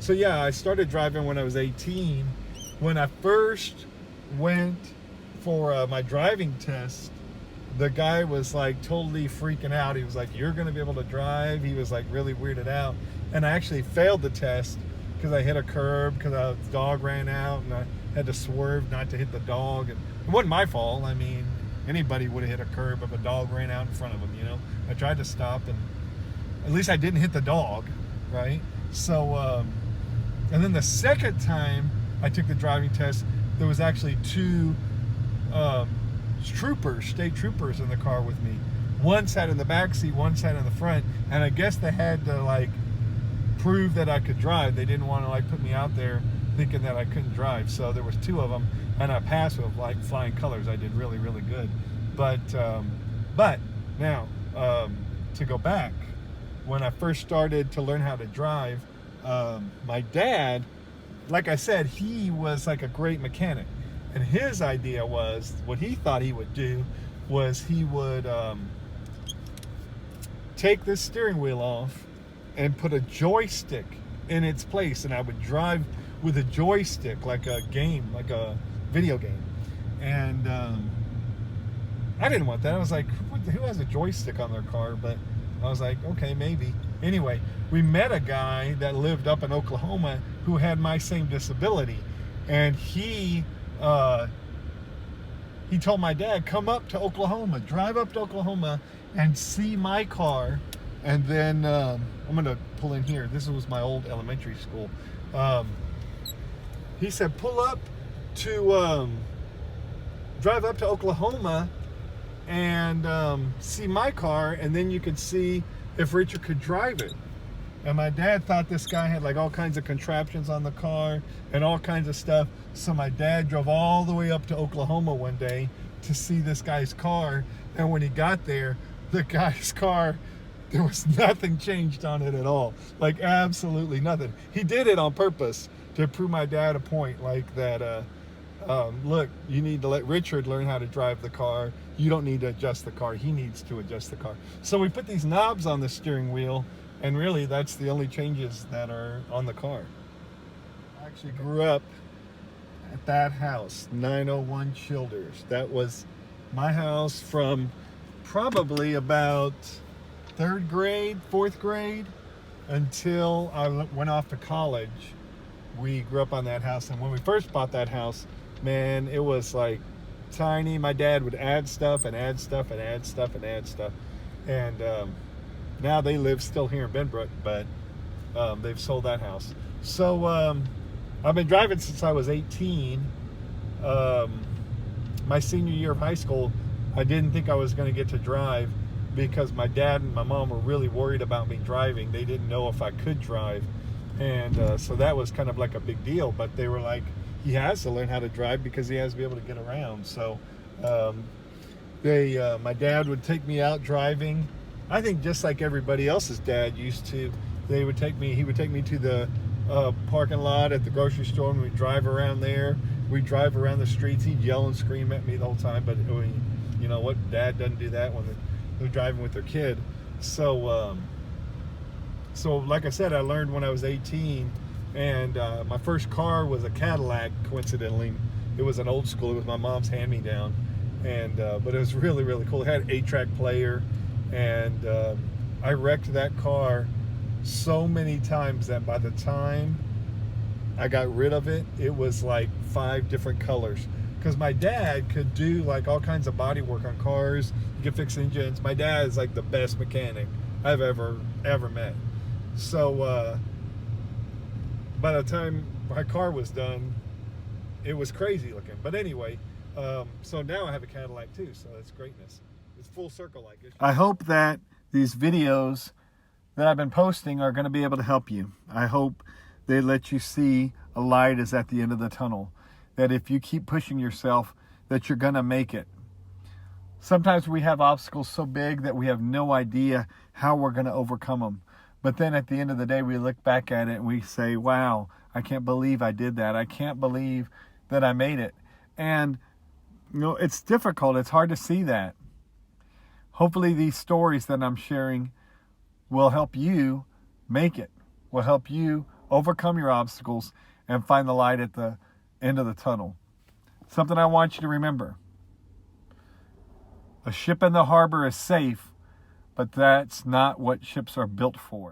So yeah, I started driving when I was 18. When I first went for my driving test, the guy was like totally freaking out. He was like, "You're going to be able to drive." He was like really weirded out. And I actually failed the test because I hit a curb because the dog ran out and I had to swerve not to hit the dog. And it wasn't my fault. I mean, anybody would have hit a curb if a dog ran out in front of them, you know? I tried to stop and at least I didn't hit the dog, right? So, and then the second time I took the driving test, there was actually two state troopers in the car with me. One sat in the back seat, one sat in the front, and I guess they had to like prove that I could drive. They didn't want to like put me out there thinking that I couldn't drive. So there was two of them, and I passed with like flying colors. I did really, really good. But now to go back, when I first started to learn how to drive, my dad, like I said, he was like a great mechanic. And his idea was, what he thought he would do was he would take this steering wheel off and put a joystick in its place. And I would drive with a joystick like a game, like a video game. And I didn't want that. I was like, who has a joystick on their car? But I was like, okay, maybe. Anyway, we met a guy that lived up in Oklahoma who had my same disability. And he told my dad, come up to Oklahoma, drive up to Oklahoma and see my car. And then I'm going to pull in here. This was my old elementary school. He said, drive up to Oklahoma and see my car, and then you could see if Richard could drive it. And my dad thought this guy had like all kinds of contraptions on the car and all kinds of stuff. So my dad drove all the way up to Oklahoma one day to see this guy's car. And when he got there, the guy's car, there was nothing changed on it at all. Like absolutely nothing. He did it on purpose to prove my dad a point, like that, look, you need to let Richard learn how to drive the car. You don't need to adjust the car. He needs to adjust the car. So we put these knobs on the steering wheel, and really that's the only changes that are on the car. I actually grew up at that house, 901 Childers. That was my house from probably about third grade, fourth grade, until I went off to college. We grew up on that house, and when we first bought that house, man, it was like tiny. My dad would add stuff and add stuff and add stuff and add stuff. And now they live still here in Benbrook, but they've sold that house. So I've been driving since I was 18. My senior year of high school, I didn't think I was going to get to drive because my dad and my mom were really worried about me driving. They didn't know if I could drive. And so that was kind of like a big deal. But they were like, he has to learn how to drive because he has to be able to get around. So my dad would take me out driving. I think just like everybody else's dad used to. He would take me to the parking lot at the grocery store, and we'd drive around there. We'd drive around the streets. He'd yell and scream at me the whole time. But you know what? Dad doesn't do that when they're driving with their kid. So like I said, I learned when I was 18, and my first car was a Cadillac, coincidentally. It was an old school. It was my mom's hand-me-down, and but it was really, really cool. It had an 8-track player, and I wrecked that car so many times that by the time I got rid of it, it was like 5 different colors. Because my dad could do like all kinds of body work on cars. He could fix engines. My dad is like the best mechanic I've ever met. So by the time my car was done, it was crazy looking. But anyway, so now I have a Cadillac too, so that's greatness. It's full circle, I guess. I hope that these videos that I've been posting are going to be able to help you. I hope they let you see a light is at the end of the tunnel. That if you keep pushing yourself, that you're going to make it. Sometimes we have obstacles so big that we have no idea how we're going to overcome them. But then at the end of the day, we look back at it and we say, wow, I can't believe I did that. I can't believe that I made it. And, you know, it's difficult. It's hard to see that. Hopefully these stories that I'm sharing will help you make it, will help you overcome your obstacles, and find the light at the end of the tunnel. Something I want you to remember. A ship in the harbor is safe, but that's not what ships are built for.